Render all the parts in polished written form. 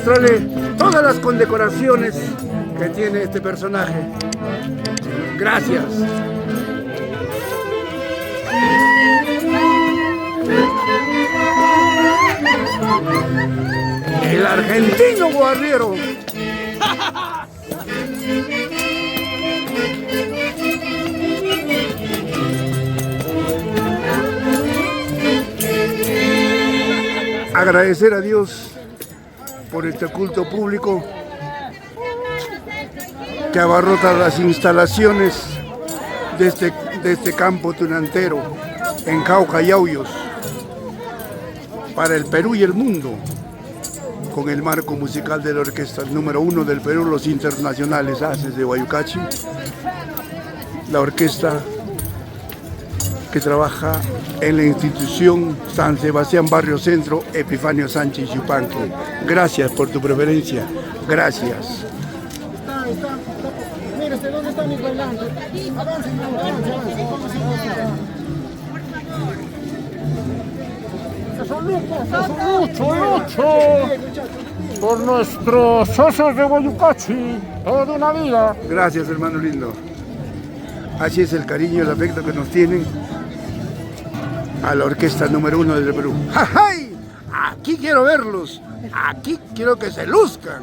mostrarle todas las condecoraciones que tiene este personaje. Gracias. El argentino guerrero. Agradecer a Dios por este culto público que abarrota las instalaciones de este campo tunantero en Cauca, Yauyos, para el Perú y el mundo, con el marco musical de la orquesta número 1 del Perú, los internacionales Haces de Guayucachi, la orquesta que trabaja en la institución San Sebastián Barrio Centro, Epifanio Sánchez Yupanqui. Gracias por tu preferencia. Gracias. Mire, ¿dónde están mis bailantes? Avancen, Lucho. Por nuestros socios de Guayucachi, toda una vida. Gracias, hermano lindo. Así es el cariño y el afecto que nos tienen a la orquesta número 1 del Perú. ¡Jajay! Aquí quiero verlos. Aquí quiero que se luzcan.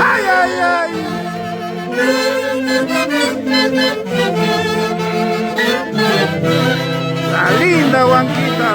¡Ay, ay, ay! La linda Huanquita.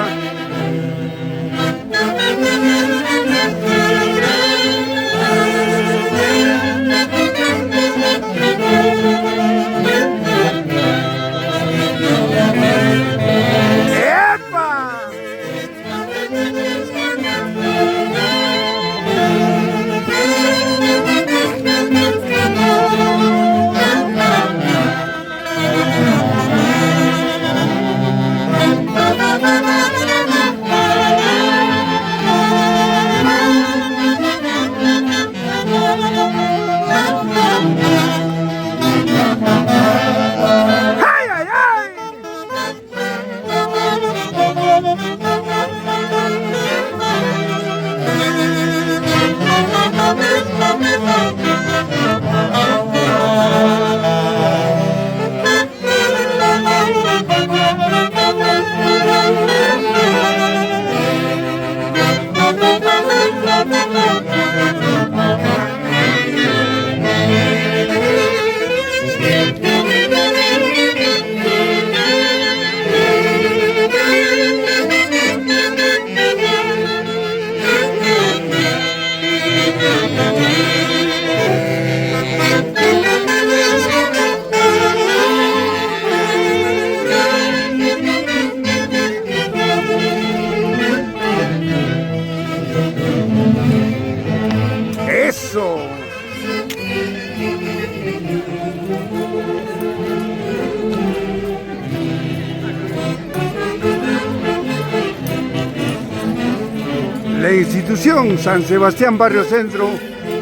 La institución San Sebastián Barrio Centro,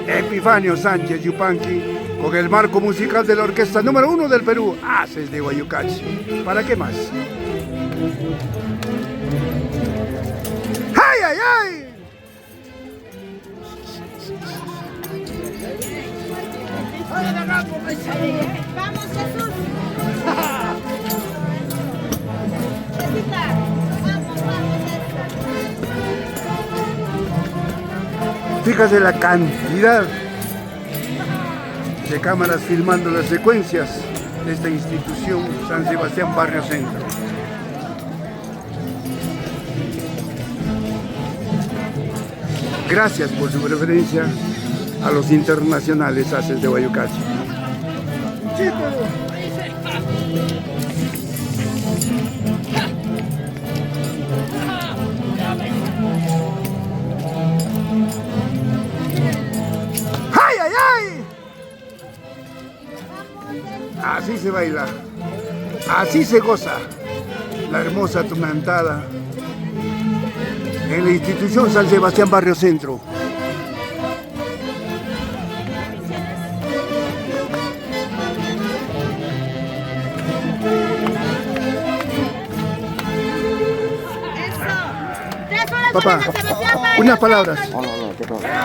Epifanio Sánchez Yupanqui, con el marco musical de la orquesta número 1 del Perú, Haces de Guayucachi. ¿Para qué más? ¡Ay, ay, ay! ¡Vamos, Jesús! Fíjate la cantidad de cámaras filmando las secuencias de esta institución San Sebastián Barrio Centro. Gracias por su preferencia a los internacionales Haces de Guayucachi. ¡Ay, ay, ay! Así se baila, así se goza la hermosa tunantada en la institución San Sebastián Barrio Centro. Papá, unas palabras.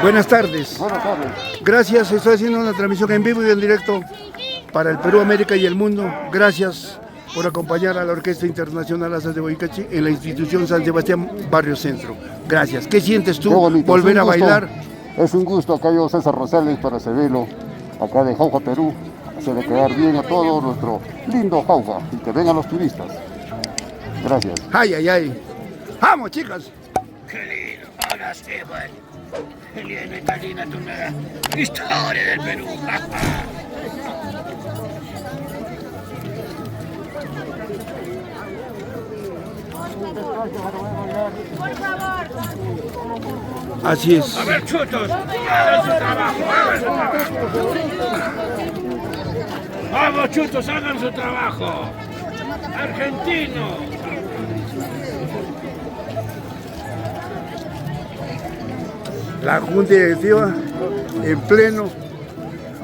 Buenas tardes. Buenas tardes. Gracias, estoy haciendo una transmisión en vivo y en directo para el Perú, América y el mundo. Gracias por acompañar a la Orquesta Internacional Haces de Guayucachi en la institución San Sebastián Barrio Centro. Gracias. ¿Qué sientes tú volver a bailar? Es un gusto, acá yo César Rosales para servirlo, acá de Jauja, Perú, hacerle quedar bien a todo nuestro lindo Jauja y que vengan los turistas. Gracias. Ay, ay, ay. ¡Vamos, chicas! Qué lindo, ahora sí, bueno. Qué lindo, esta linda tonada. Historia del Perú. Por favor. Así es. A ver, chutos, hagan su trabajo, hagan su trabajo. Vamos, chutos, hagan su trabajo. Argentino. La Junta Directiva en pleno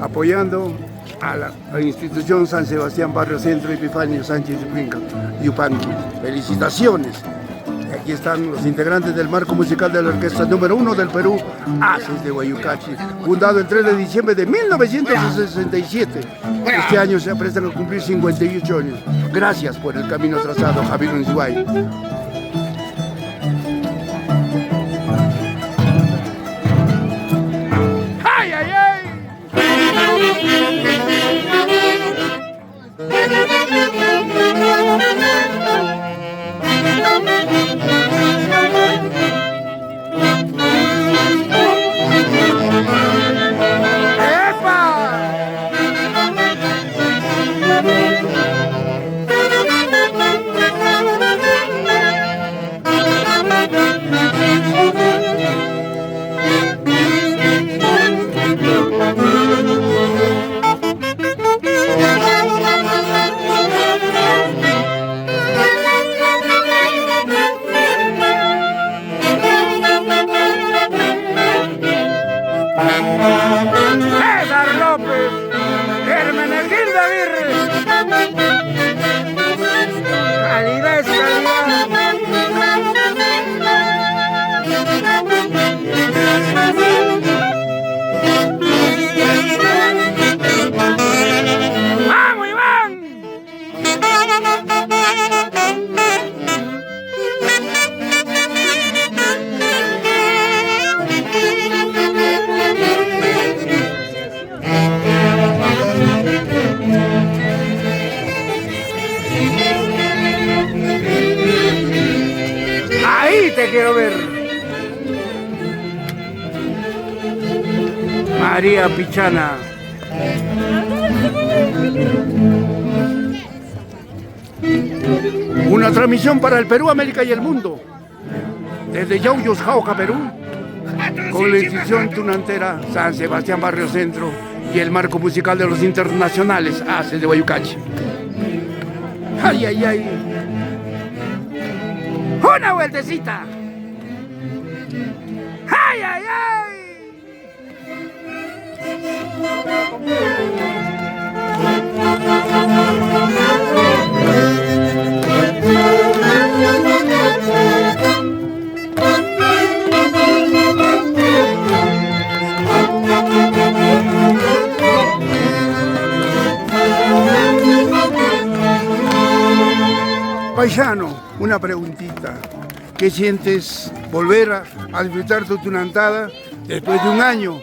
apoyando a la institución San Sebastián Barrio Centro Epifanio Sánchez Yupanqui. Felicitaciones. Aquí están los integrantes del marco musical de la orquesta número 1 del Perú, Haces de Guayucachi, fundado el 3 de diciembre de 1967. Este año se aprestan a cumplir 58 años. Gracias por el camino trazado, Javier Unzuay. ¡Ay, ay, ay! César López, Hermenegildo Aguirre. Calidad es calidad. ¡Vamos, Iván! Ahí te quiero ver. María Pichana. Una transmisión para el Perú, América y el mundo. Desde Yauyos, Jauja, Perú, con la institución tunantera San Sebastián Barrio Centro y el marco musical de los internacionales Haces de Guayucachi. ¡Ay, ay, ay! ¡Una vueltecita! ¡Ay, ay, ay! Paisano, una preguntita. ¿Qué sientes volver a disfrutar tu tunantada después de un año?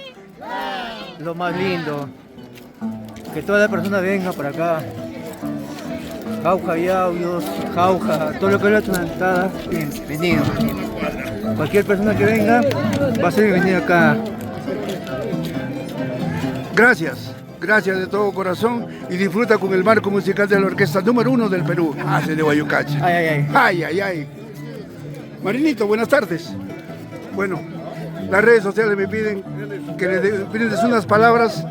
Lo más lindo, que toda la persona venga por acá. Jauja, Yauyos, Jauja, todo lo que es la tunantada, bienvenido. Cualquier persona que venga va a ser bienvenida acá. Gracias, gracias de todo corazón y disfruta con el marco musical de la orquesta número 1 del Perú, Haces de Guayucachi. Ay, ay, ay. Ay, ay, ay. Marinito, buenas tardes. Bueno, las redes sociales me piden que le brindes unas palabras.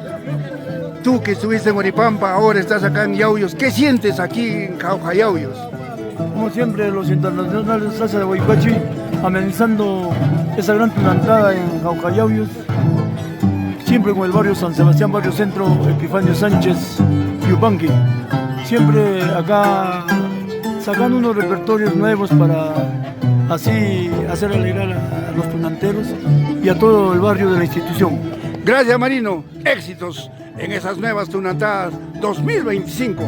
Tú que estuviste en Oripampa, ahora estás acá en Yauyos. ¿Qué sientes aquí en Jauja Yauyos? Como siempre, los internacionales Haces de Guayucachi amenizando esa gran tunantada en Jaujayauyos, siempre con el barrio San Sebastián, barrio Centro, Epifanio Sánchez, Yupanqui. Siempre acá sacando unos repertorios nuevos para así hacer alegrar a los tunanteros y a todo el barrio de la institución. Gracias, Marino. Éxitos en esas nuevas tunantadas 2025.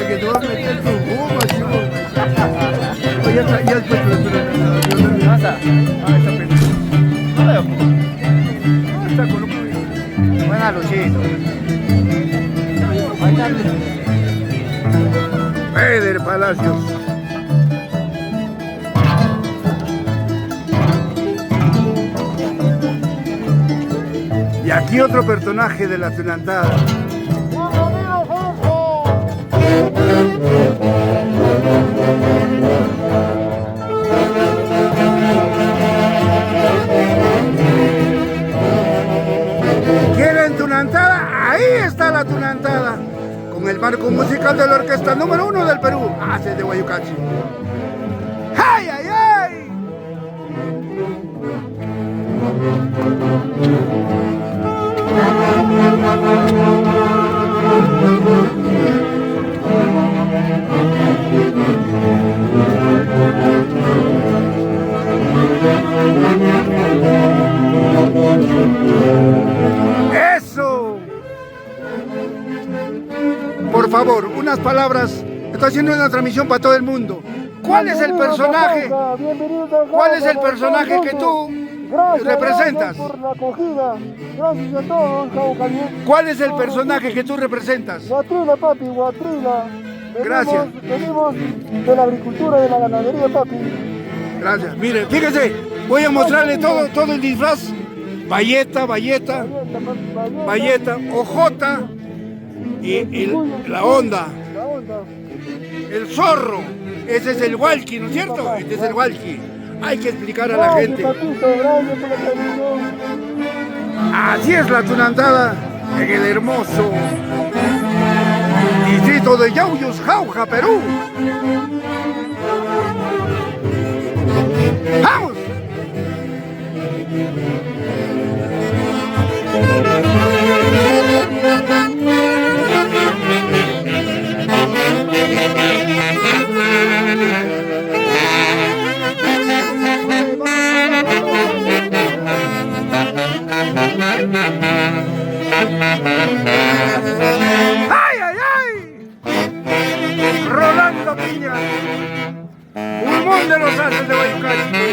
Que te vas a meter tu goma, chico. Ya está, ya está. Está colocado. Buena, Luchito. Eder Palacios. Y aquí otro personaje de la tunantada. ¿Quieren tunantada? Ahí está la tunantada. Con el marco musical de la orquesta número 1 del Perú, Haces de Guayucachi. ¡Ay, ay, ay! ¡Eso! Por favor, unas palabras. Estoy haciendo una transmisión para todo el mundo. ¿Cuál es el personaje? ¿Cuál es el personaje que tú representas? Gracias por la acogida. Gracias a todos, Jaucaliente. ¿Cuál es el personaje que tú representas? Guatrila, papi, Guatrila. Gracias. Venimos de la agricultura y de la ganadería, papi. Gracias. Mire, fíjese, voy a mostrarle todo el disfraz. Bayeta, ojota y la onda. La onda. El zorro. Ese es el walkie, ¿no es cierto? Este es el walkie. Hay que explicar a la gente. Papito, gracias por la transmisión. Así es la tunantada en el hermoso distrito de Yauyos, Jauja, Perú. ¡Vamos! ¡Ay, ay, ay! Rolando Piña, pulmón de los Haces de Guayucachi.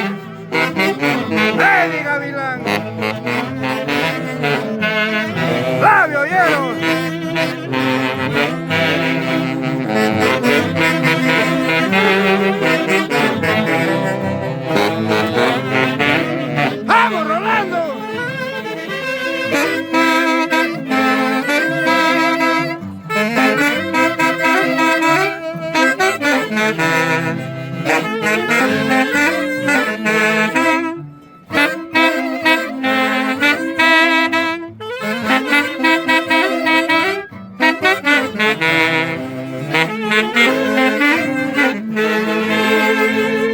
Eddie Gavilán,